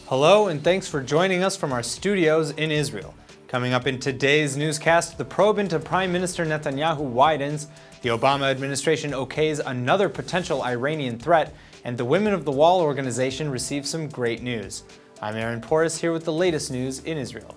Hello, and thanks for joining us from our studios in Israel. Coming up in today's newscast, the probe into Prime Minister Netanyahu widens, the Obama administration okays another potential Iranian threat, and the Women of the Wall organization receives some great news. I'm Aaron Porras here with the latest news in Israel.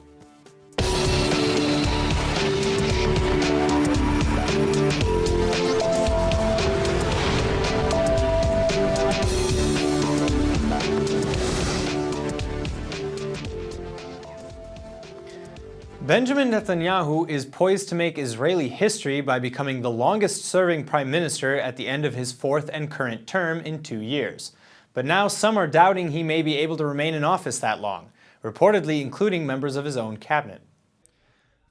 Benjamin Netanyahu is poised to make Israeli history by becoming the longest-serving prime minister at the end of his fourth and current term in 2 years. But now some are doubting he may be able to remain in office that long, reportedly including members of his own cabinet.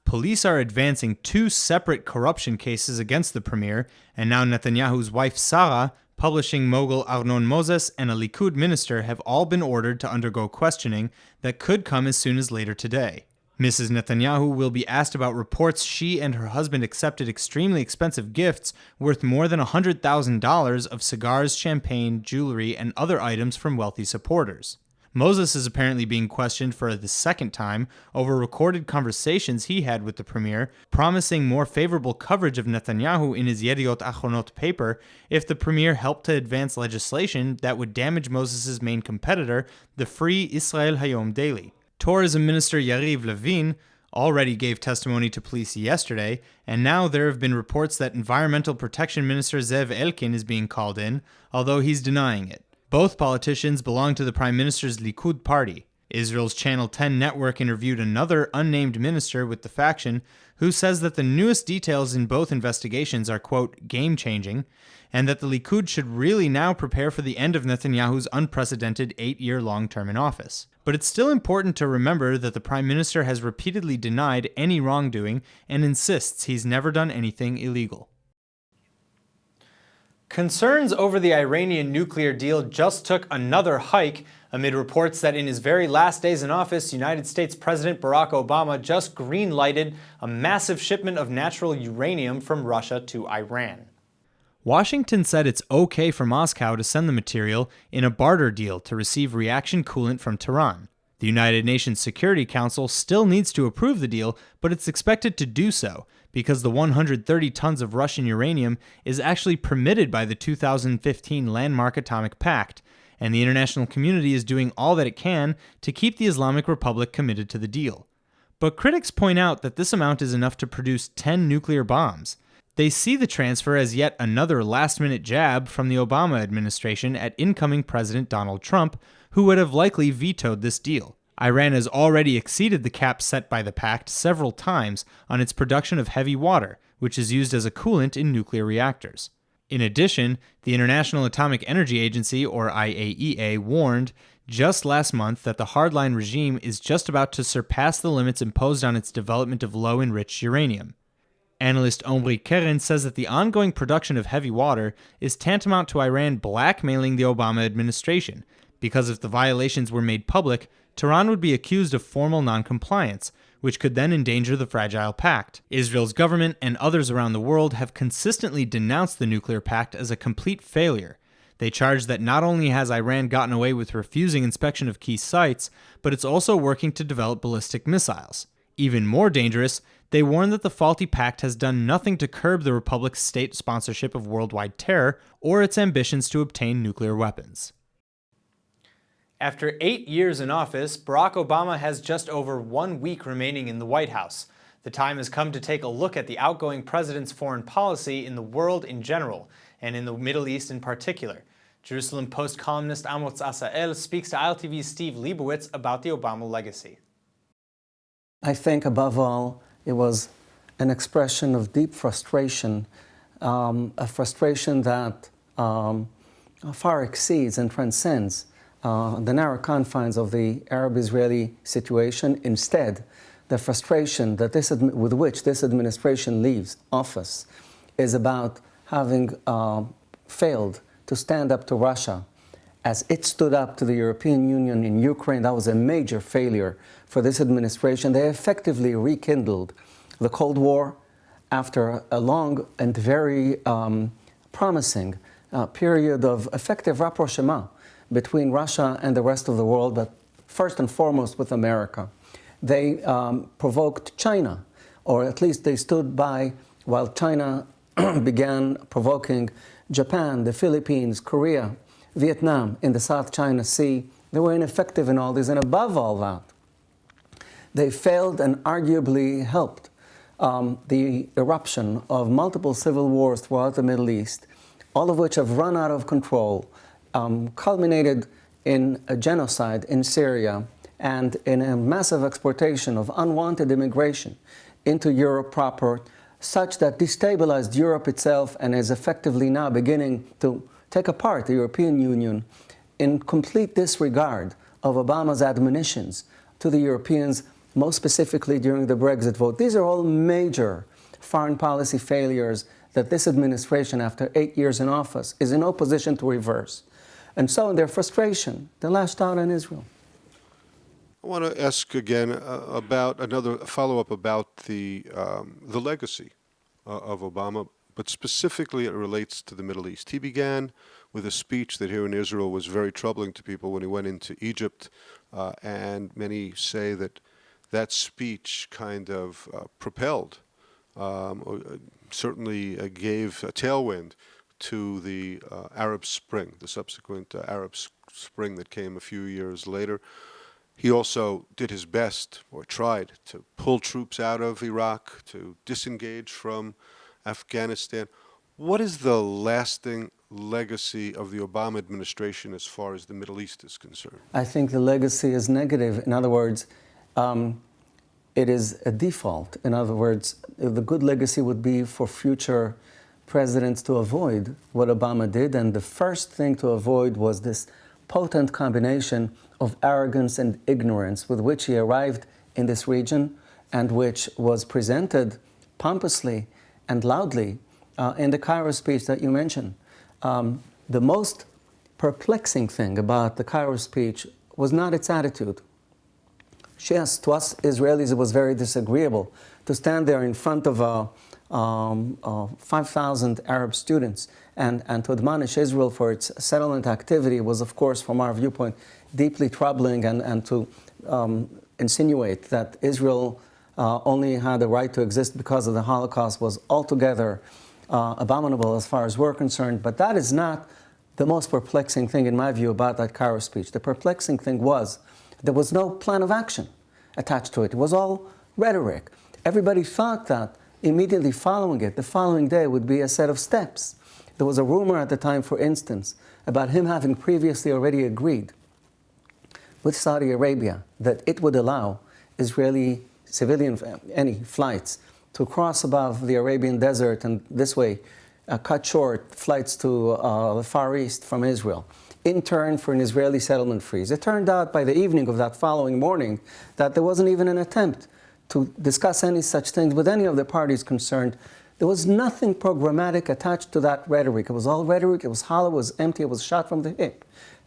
Police are advancing 2 separate corruption cases against the premier, and now Netanyahu's wife Sarah, publishing mogul Arnon Moses, and a Likud minister have all been ordered to undergo questioning that could come as soon as later today. Mrs. Netanyahu will be asked about reports she and her husband accepted extremely expensive gifts worth more than $100,000 of cigars, champagne, jewelry, and other items from wealthy supporters. Moses is apparently being questioned for the second time over recorded conversations he had with the premier, promising more favorable coverage of Netanyahu in his Yediot Achronot paper if the premier helped to advance legislation that would damage Moses' main competitor, the Free Israel Hayom Daily. Tourism Minister Yariv Levin already gave testimony to police yesterday, and now there have been reports that Environmental Protection Minister Zev Elkin is being called in, although he's denying it. Both politicians belong to the Prime Minister's Likud party. Israel's Channel 10 network interviewed another unnamed minister with the faction who says that the newest details in both investigations are, quote, game-changing, and that the Likud should really now prepare for the end of Netanyahu's unprecedented 8-year-long term in office. But it's still important to remember that the Prime Minister has repeatedly denied any wrongdoing and insists he's never done anything illegal. Concerns over the Iranian nuclear deal just took another hike amid reports that in his very last days in office, United States President Barack Obama just green-lighted a massive shipment of natural uranium from Russia to Iran. Washington said it's okay for Moscow to send the material in a barter deal to receive reaction coolant from Tehran. The United Nations Security Council still needs to approve the deal, but it's expected to do so because the 130 tons of Russian uranium is actually permitted by the 2015 Landmark Atomic Pact, and the international community is doing all that it can to keep the Islamic Republic committed to the deal. But critics point out that this amount is enough to produce 10 nuclear bombs. They see the transfer as yet another last-minute jab from the Obama administration at incoming President Donald Trump, who would have likely vetoed this deal. Iran has already exceeded the cap set by the pact several times on its production of heavy water, which is used as a coolant in nuclear reactors. In addition, the International Atomic Energy Agency, or IAEA, warned just last month that the hardline regime is just about to surpass the limits imposed on its development of low-enriched uranium. Analyst Omri Keren says that the ongoing production of heavy water is tantamount to Iran blackmailing the Obama administration, because if the violations were made public, Tehran would be accused of formal noncompliance, which could then endanger the fragile pact. Israel's government and others around the world have consistently denounced the nuclear pact as a complete failure. They charge that not only has Iran gotten away with refusing inspection of key sites, but it's also working to develop ballistic missiles. Even more dangerous, they warn that the faulty pact has done nothing to curb the Republic's state sponsorship of worldwide terror or its ambitions to obtain nuclear weapons. After 8 years in office, Barack Obama has just over 1 week remaining in the White House. The time has come to take a look at the outgoing president's foreign policy in the world in general, and in the Middle East in particular. Jerusalem Post columnist Amos Asael speaks to ILTV's Steve Leibowitz about the Obama legacy. I think, above all, it was an expression of deep frustration, a frustration that far exceeds and transcends the narrow confines of the Arab-Israeli situation. Instead, the frustration that with which this administration leaves office is about having failed to stand up to Russia as it stood up to the European Union in Ukraine. That was a major failure for this administration. They effectively rekindled the Cold War after a long and very promising period of effective rapprochement between Russia and the rest of the world, but first and foremost with America. They provoked China, or at least they stood by while China began provoking Japan, the Philippines, Korea, Vietnam in the South China Sea. They were ineffective in all this, and above all that, they failed and arguably helped the eruption of multiple civil wars throughout the Middle East, all of which have run out of control, culminated in a genocide in Syria and in a massive exportation of unwanted immigration into Europe proper, such that destabilized Europe itself and is effectively now beginning to take apart the European Union in complete disregard of Obama's admonitions to the Europeans, most specifically during the Brexit vote. These are all major foreign policy failures that this administration, after 8 years in office, is in no position to reverse. And so in their frustration, they lashed out on Israel. I want to ask again about another follow-up about the legacy of Obama, but specifically it relates to the Middle East. He began with a speech that here in Israel was very troubling to people when he went into Egypt, and many say that that speech kind of propelled, certainly gave a tailwind to the Arab Spring, the subsequent Arab Spring that came a few years later. He also did his best, or tried, to pull troops out of Iraq, to disengage from Afghanistan. What is the lasting legacy of the Obama administration as far as the Middle East is concerned? I think the legacy is negative. In other words, it is a default. In other words, the good legacy would be for future presidents to avoid what Obama did, and the first thing to avoid was this potent combination of arrogance and ignorance with which he arrived in this region and which was presented pompously and loudly in the Cairo speech that you mentioned. The most perplexing thing about the Cairo speech was not its attitude. Yes, to us Israelis it was very disagreeable to stand there in front of 5,000 Arab students and to admonish Israel for its settlement activity was, of course, from our viewpoint, deeply troubling, and to insinuate that Israel only had a right to exist because of the Holocaust was altogether abominable as far as we're concerned. But that is not the most perplexing thing, in my view, about that Cairo speech. The perplexing thing was there was no plan of action attached to it. It was all rhetoric. Everybody thought that immediately following it, the following day would be a set of steps. There was a rumor at the time, for instance, about him having previously already agreed with Saudi Arabia that it would allow Israeli civilian, any flights, to cross above the Arabian desert and this way cut short flights to the Far East from Israel, in turn for an Israeli settlement freeze. It turned out by the evening of that following morning that there wasn't even an attempt to discuss any such things with any of the parties concerned. There was nothing programmatic attached to that rhetoric. It was all rhetoric, it was hollow, it was empty, it was shot from the hip.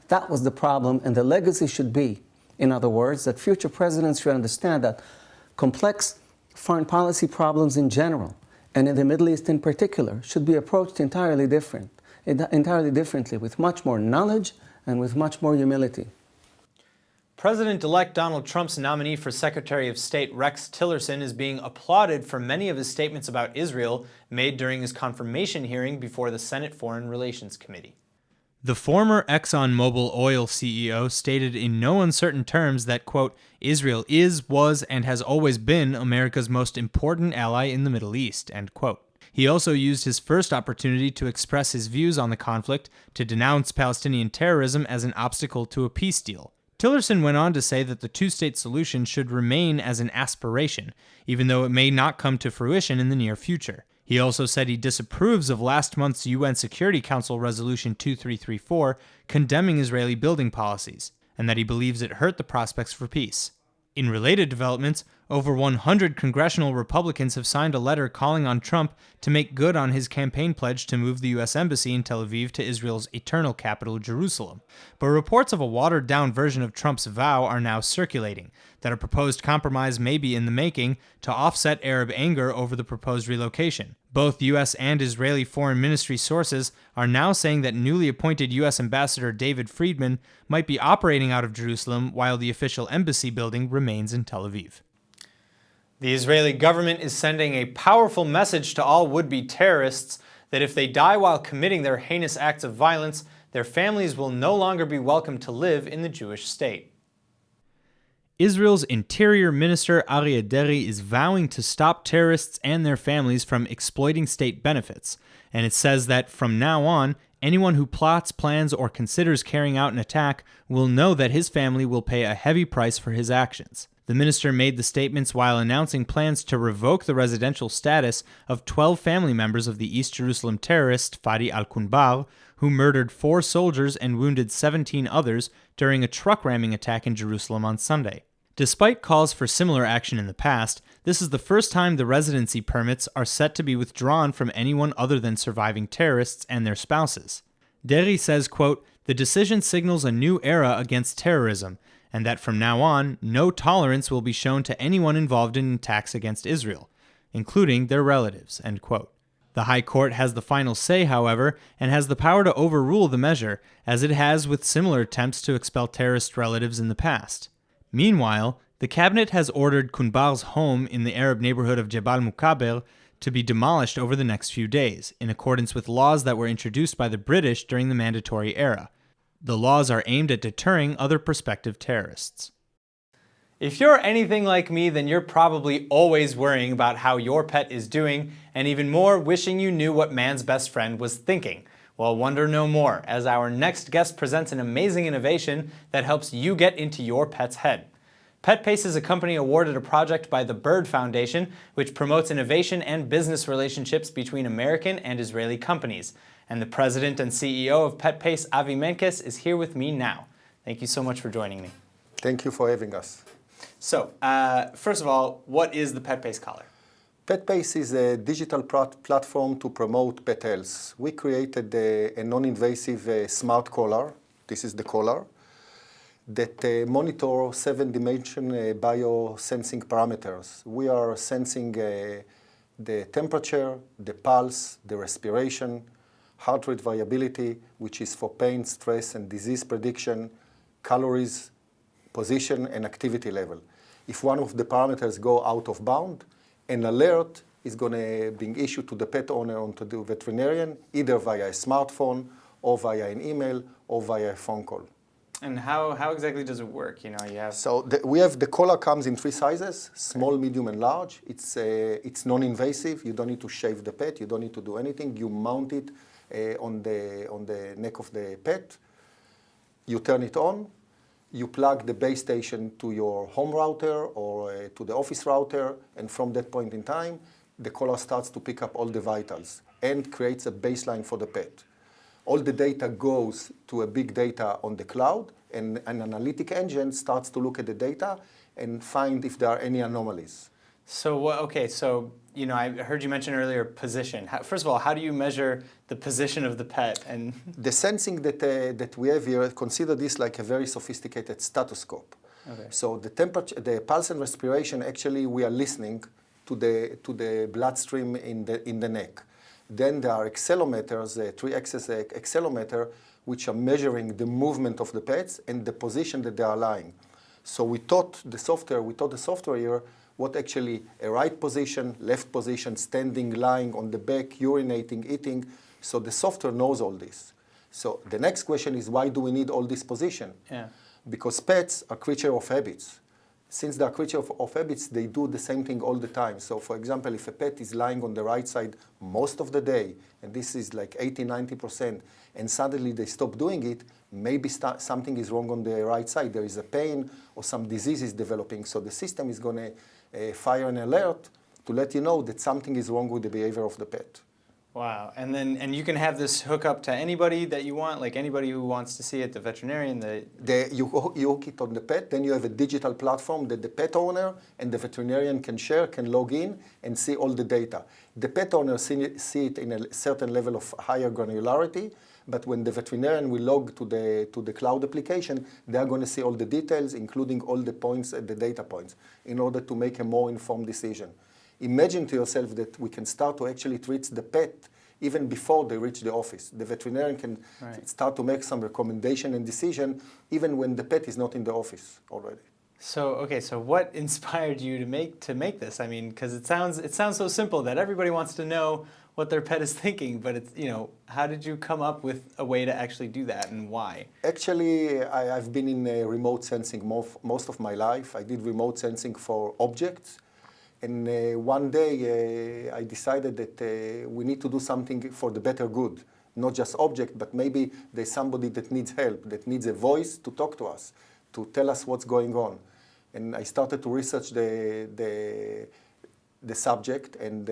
That was the problem, and the legacy should be, in other words, that future presidents should understand that complex foreign policy problems in general, and in the Middle East in particular, should be approached entirely differently, with much more knowledge and with much more humility. President-elect Donald Trump's nominee for Secretary of State Rex Tillerson is being applauded for many of his statements about Israel made during his confirmation hearing before the Senate Foreign Relations Committee. The former ExxonMobil oil CEO stated in no uncertain terms that, quote, Israel is, was, and has always been America's most important ally in the Middle East, end quote. He also used his first opportunity to express his views on the conflict to denounce Palestinian terrorism as an obstacle to a peace deal. Tillerson went on to say that the two-state solution should remain as an aspiration, even though it may not come to fruition in the near future. He also said he disapproves of last month's UN Security Council Resolution 2334 condemning Israeli building policies, and that he believes it hurt the prospects for peace. In related developments, Over 100 congressional Republicans have signed a letter calling on Trump to make good on his campaign pledge to move the U.S. Embassy in Tel Aviv to Israel's eternal capital, Jerusalem. But reports of a watered-down version of Trump's vow are now circulating, that a proposed compromise may be in the making to offset Arab anger over the proposed relocation. Both U.S. and Israeli foreign ministry sources are now saying that newly appointed U.S. Ambassador David Friedman might be operating out of Jerusalem while the official embassy building remains in Tel Aviv. The Israeli government is sending a powerful message to all would-be terrorists that if they die while committing their heinous acts of violence, their families will no longer be welcome to live in the Jewish state. Israel's Interior Minister Aryeh Deri is vowing to stop terrorists and their families from exploiting state benefits, and it says that from now on, anyone who plots, plans, or considers carrying out an attack will know that his family will pay a heavy price for his actions. The minister made the statements while announcing plans to revoke the residential status of 12 family members of the East Jerusalem terrorist Fadi al-Kunbar, who murdered 4 soldiers and wounded 17 others during a truck ramming attack in Jerusalem on Sunday. Despite calls for similar action in the past, this is the first time the residency permits are set to be withdrawn from anyone other than surviving terrorists and their spouses. Deri says, quote, "The decision signals a new era against terrorism, and that from now on, no tolerance will be shown to anyone involved in attacks against Israel, including their relatives," end quote. The High Court has the final say, however, and has the power to overrule the measure, as it has with similar attempts to expel terrorist relatives in the past. Meanwhile, the cabinet has ordered Kunbar's home in the Arab neighborhood of Jebel Mukaber to be demolished over the next few days, in accordance with laws that were introduced by the British during the Mandatory Era. The laws are aimed at deterring other prospective terrorists. If you're anything like me, then you're probably always worrying about how your pet is doing, and even more, wishing you knew what man's best friend was thinking. Well, wonder no more, as our next guest presents an amazing innovation that helps you get into your pet's head. PetPace is a company awarded a project by the Bird Foundation, which promotes innovation and business relationships between American and Israeli companies. And the president and CEO of PetPace, Avi Menkes, is here with me now. Thank you so much for joining me. Thank you for having us. So, first of all, what is the PetPace collar? PetPace is a digital platform to promote pet health. We created a non-invasive smart collar. This is the collar that monitor 7-dimension biosensing parameters. We are sensing the temperature, the pulse, the respiration, heart rate variability, which is for pain, stress, and disease prediction, calories, position, and activity level. If one of the parameters go out of bound, an alert is going to be issued to the pet owner or to the veterinarian, either via a smartphone, or via an email, or via a phone call. And how exactly does it work? You know, you have... So the collar comes in 3 sizes, small, medium, and large. It's non-invasive. You don't need to shave the pet. You don't need to do anything. You mount it on the neck of the pet. You turn it on. You plug the base station to your home router or to the office router, and from that point in time, the collar starts to pick up all the vitals and creates a baseline for the pet. All the data goes to a big data on the cloud, and an analytic engine starts to look at the data and find if there are any anomalies. So, okay, so, you know, I heard you mention earlier position. First of all, how do you measure the position of the pet? And the sensing that we have here, consider this like a very sophisticated stethoscope. Okay. So the temperature, the pulse and respiration, actually we are listening to the bloodstream in the neck. Then there are accelerometers, 3-axis accelerometer, which are measuring the movement of the pets and the position that they are lying. So we taught the software here what actually a right position, left position, standing, lying on the back, urinating, eating. So the software knows all this. So the next question is, why do we need all this position? Yeah. Because pets are creatures of habits. Since they are creatures of habits, they do the same thing all the time. So for example, if a pet is lying on the right side most of the day, and this is like 80–90%, and suddenly they stop doing it, maybe something is wrong on the right side. There is a pain or some disease is developing. So the system is going to fire an alert to let you know that something is wrong with the behavior of the pet. Wow. And you can have this hook up to anybody that you want, like anybody who wants to see it, the veterinarian, You hook it on the pet, then you have a digital platform that the pet owner and the veterinarian can share, can log in and see all the data. The pet owner see it in a certain level of higher granularity, but when the veterinarian will log to the cloud application, they are going to see all the details, including all the points, the data points, in order to make a more informed decision. Imagine to yourself that we can start to actually treat the pet even before they reach the office. The veterinarian can start to make some recommendation and decision even when the pet is not in the office already. So what inspired you to make this? I mean, because it sounds so simple that everybody wants to know what their pet is thinking, but it's, how did you come up with a way to actually do that and why? Actually, I've been in remote sensing most of my life. I did remote sensing for objects. And one day I decided that we need to do something for the better good, not just object, but maybe there's somebody that needs help, that needs a voice to talk to us, to tell us what's going on. And I started to research the subject and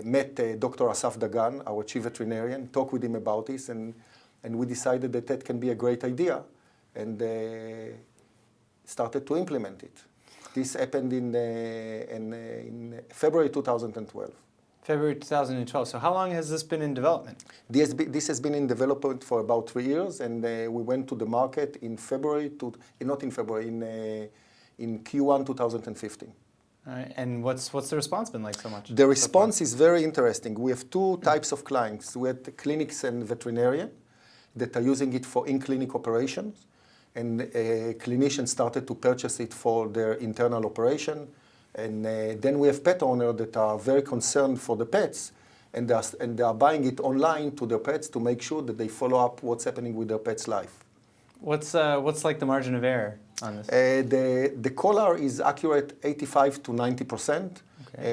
met Dr. Asaf Dagan, our chief veterinarian, talked with him about this, and we decided that can be a great idea, and started to implement it. This happened in February 2012. February 2012. So how long has this been in development? This has been in development for about 3 years, and we went to the market in in Q1 2015. All right. And what's the response been like so much? The response is very interesting. We have two types of clients. We have the clinics and veterinarian that are using it for in-clinic operations. And clinicians started to purchase it for their internal operation. And then we have pet owners that are very concerned for the pets, and they are buying it online to their pets to make sure that they follow up what's happening with their pet's life. What's like the margin of error on this? The collar is accurate 85 to 90%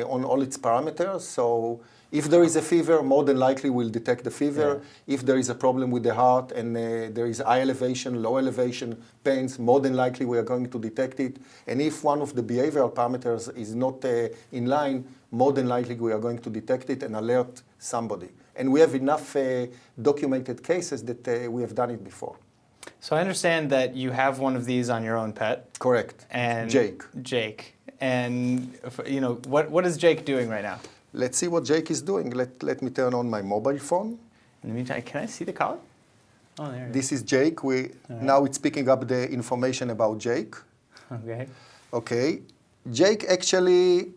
on all its parameters. So if there is a fever, more than likely we'll detect the fever. Yeah. If there is a problem with the heart and there is high elevation, low elevation, pains, more than likely we are going to detect it. And if one of the behavioral parameters is not in line, more than likely we are going to detect it and alert somebody. And we have enough documented cases that we have done it before. So I understand that you have one of these on your own pet. Correct. And Jake. And what is Jake doing right now? Let's see what Jake is doing. Let me turn on my mobile phone. In the meantime, can I see the collar? Oh, there it is. This is Jake. Now it's picking up the information about Jake. Okay. Okay. Jake actually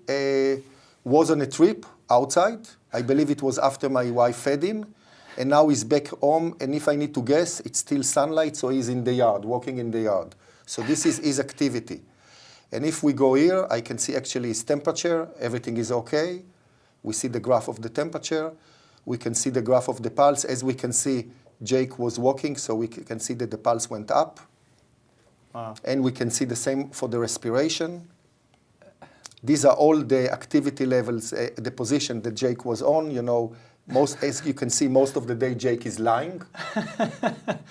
was on a trip outside. I believe it was after my wife fed him. And now he's back home. And if I need to guess, it's still sunlight, so he's in the yard, walking in the yard. So this is his activity. And if we go here, I can see actually his temperature. Everything is okay. We see the graph of the temperature. We can see the graph of the pulse. As we can see, Jake was walking, so we can see that the pulse went up. Wow. And we can see the same for the respiration. These are all the activity levels, the position that Jake was on. As you can see, most of the day Jake is lying.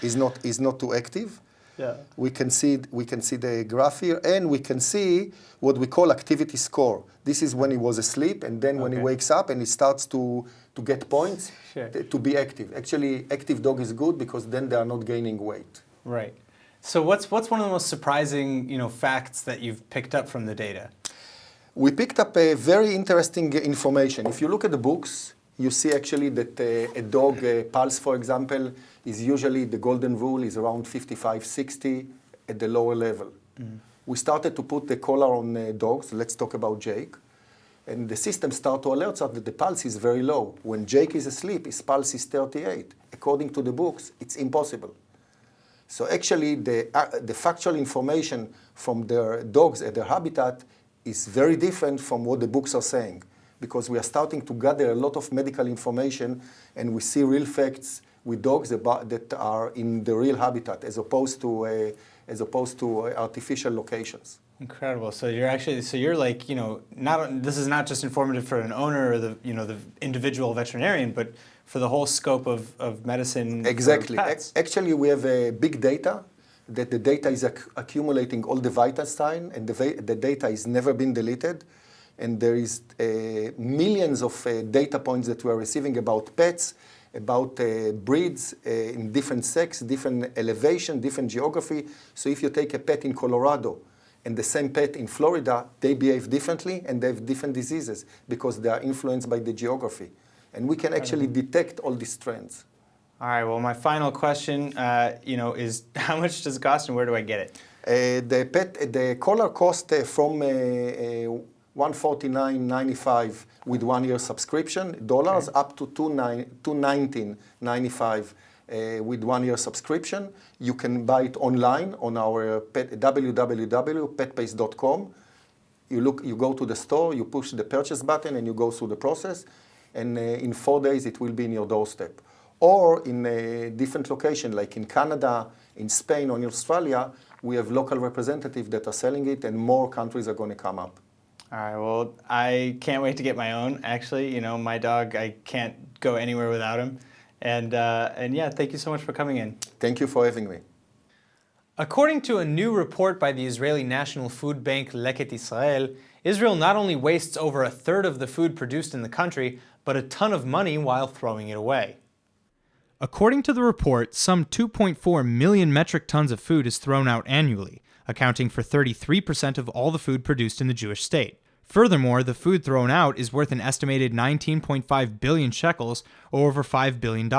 He's not too active. Yeah. We can see the graph here, and we can see what we call activity score. This is when he was asleep, and then when he wakes up and he starts to get points to be active. Actually, active dog is good because then they are not gaining weight. Right. So what's one of the most surprising facts that you've picked up from the data? We picked up a very interesting information. If you look at the books, you see actually that a dog pulse, for example, is usually the golden rule is around 55, 60 at the lower level. We started to put the collar on dogs. Let's talk about Jake. And the system started to alert us that the pulse is very low. When Jake is asleep, his pulse is 38. According to the books, it's impossible. So actually, the factual information from their dogs at their habitat is very different from what the books are saying, because we are starting to gather a lot of medical information, and we see real facts with dogs that are in the real habitat, as opposed to artificial locations. Incredible. So you're like, this is not just informative for an owner or the individual veterinarian, but for the whole scope of medicine. Exactly. For pets. Actually, we have big data, that the data is accumulating all the vital signs, and the data has never been deleted. and there is millions of data points that we are receiving about pets, about breeds in different sex, different elevation, different geography. So if you take a pet in Colorado and the same pet in Florida, they behave differently and they have different diseases because they are influenced by the geography. And we can actually detect all these trends. All right, well, my final question, is how much does it cost and where do I get it? The collar cost from $149.95 with 1 year subscription, dollars, up to $219.95 with 1 year subscription. You can buy it online on our www.petpace.com. You go to the store, you push the purchase button, and you go through the process. And in 4 days, it will be in your doorstep. Or in a different location, like in Canada, in Spain, or in Australia, we have local representatives that are selling it, and more countries are going to come up. All right, well, I can't wait to get my own, actually. My dog, I can't go anywhere without him. And yeah, thank you so much for coming in. Thank you for having me. According to a new report by the Israeli National Food Bank Leket Israel, Israel not only wastes over a third of the food produced in the country, but a ton of money while throwing it away. According to the report, some 2.4 million metric tons of food is thrown out annually, accounting for 33% of all the food produced in the Jewish state. Furthermore, the food thrown out is worth an estimated 19.5 billion shekels, or over $5 billion.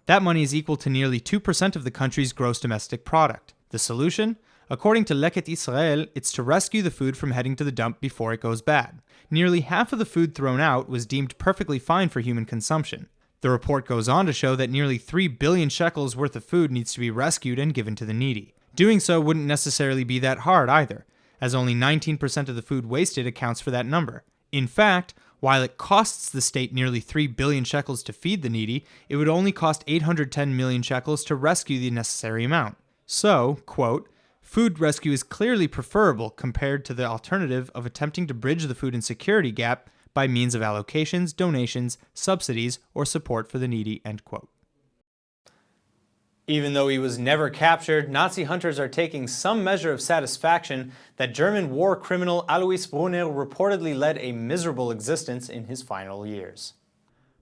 That money is equal to nearly 2% of the country's gross domestic product. The solution? According to Leket Israel, it's to rescue the food from heading to the dump before it goes bad. Nearly half of the food thrown out was deemed perfectly fine for human consumption. The report goes on to show that nearly 3 billion shekels worth of food needs to be rescued and given to the needy. Doing so wouldn't necessarily be that hard either, as only 19% of the food wasted accounts for that number. In fact, while it costs the state nearly 3 billion shekels to feed the needy, it would only cost 810 million shekels to rescue the necessary amount. So, quote, food rescue is clearly preferable compared to the alternative of attempting to bridge the food insecurity gap by means of allocations, donations, subsidies, or support for the needy, end quote. Even though he was never captured, Nazi hunters are taking some measure of satisfaction that German war criminal Alois Bruner reportedly led a miserable existence in his final years.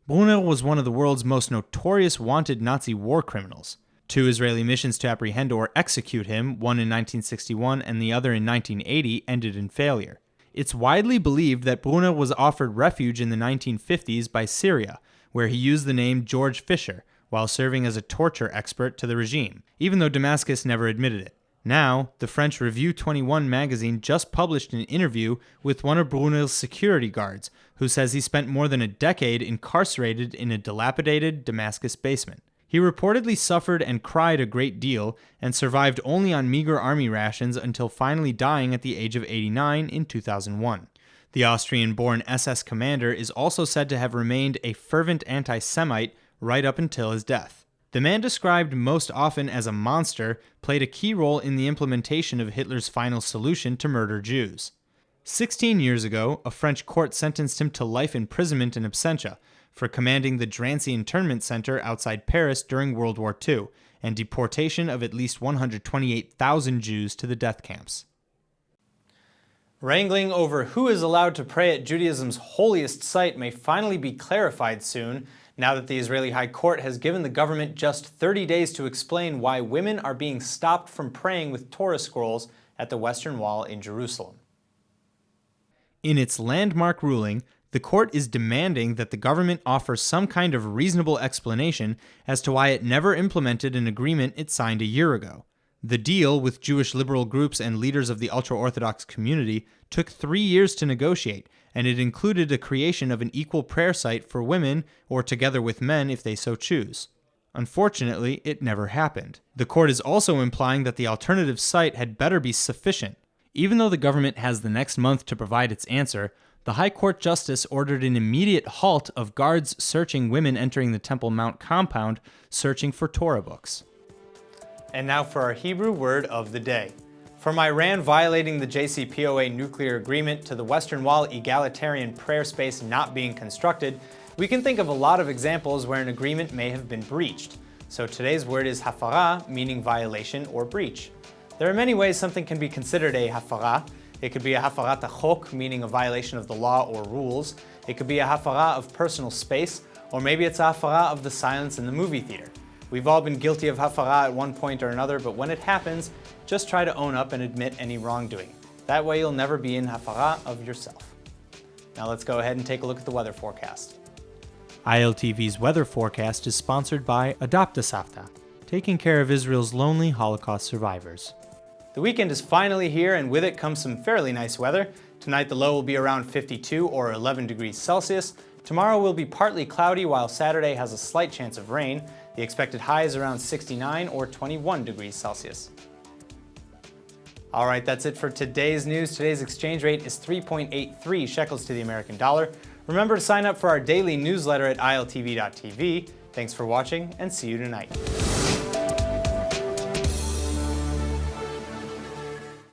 Bruner was one of the world's most notorious wanted Nazi war criminals. 2 Israeli missions to apprehend or execute him, one in 1961 and the other in 1980, ended in failure. It's widely believed that Bruner was offered refuge in the 1950s by Syria, where he used the name George Fisher, while serving as a torture expert to the regime, even though Damascus never admitted it. Now, the French Review 21 magazine just published an interview with one of Bruner's security guards, who says he spent more than a decade incarcerated in a dilapidated Damascus basement. He reportedly suffered and cried a great deal, and survived only on meager army rations until finally dying at the age of 89 in 2001. The Austrian-born SS commander is also said to have remained a fervent anti-Semite right up until his death. The man, described most often as a monster, played a key role in the implementation of Hitler's final solution to murder Jews. 16 years ago, a French court sentenced him to life imprisonment in absentia for commanding the Drancy internment center outside Paris during World War II, and deportation of at least 128,000 Jews to the death camps. Wrangling over who is allowed to pray at Judaism's holiest site may finally be clarified soon, now that the Israeli High Court has given the government just 30 days to explain why women are being stopped from praying with Torah scrolls at the Western Wall in Jerusalem. In its landmark ruling, the court is demanding that the government offer some kind of reasonable explanation as to why it never implemented an agreement it signed a year ago. The deal, with Jewish liberal groups and leaders of the ultra-Orthodox community, took 3 years to negotiate, and it included the creation of an equal prayer site for women, or together with men if they so choose. Unfortunately, it never happened. The court is also implying that the alternative site had better be sufficient. Even though the government has the next month to provide its answer, the High Court Justice ordered an immediate halt of guards searching women entering the Temple Mount compound, searching for Torah books. And now for our Hebrew word of the day. From Iran violating the JCPOA nuclear agreement to the Western Wall egalitarian prayer space not being constructed, we can think of a lot of examples where an agreement may have been breached. So today's word is hafara, meaning violation or breach. There are many ways something can be considered a hafara, It could be a hafarat hachok, meaning a violation of the law or rules. It could be a hafara of personal space, or maybe it's a hafara of the silence in the movie theater. We've all been guilty of hafara at one point or another, but when it happens, just try to own up and admit any wrongdoing. That way you'll never be in hafara of yourself. Now let's go ahead and take a look at the weather forecast. ILTV's weather forecast is sponsored by Adopt a Savta, taking care of Israel's lonely Holocaust survivors. The weekend is finally here, and with it comes some fairly nice weather. Tonight the low will be around 52 or 11 degrees Celsius. Tomorrow will be partly cloudy, while Saturday has a slight chance of rain. The expected high is around 69 or 21 degrees Celsius. All right, that's it for today's news. Today's exchange rate is 3.83 shekels to the American dollar. Remember to sign up for our daily newsletter at iltv.tv. Thanks for watching, and see you tonight.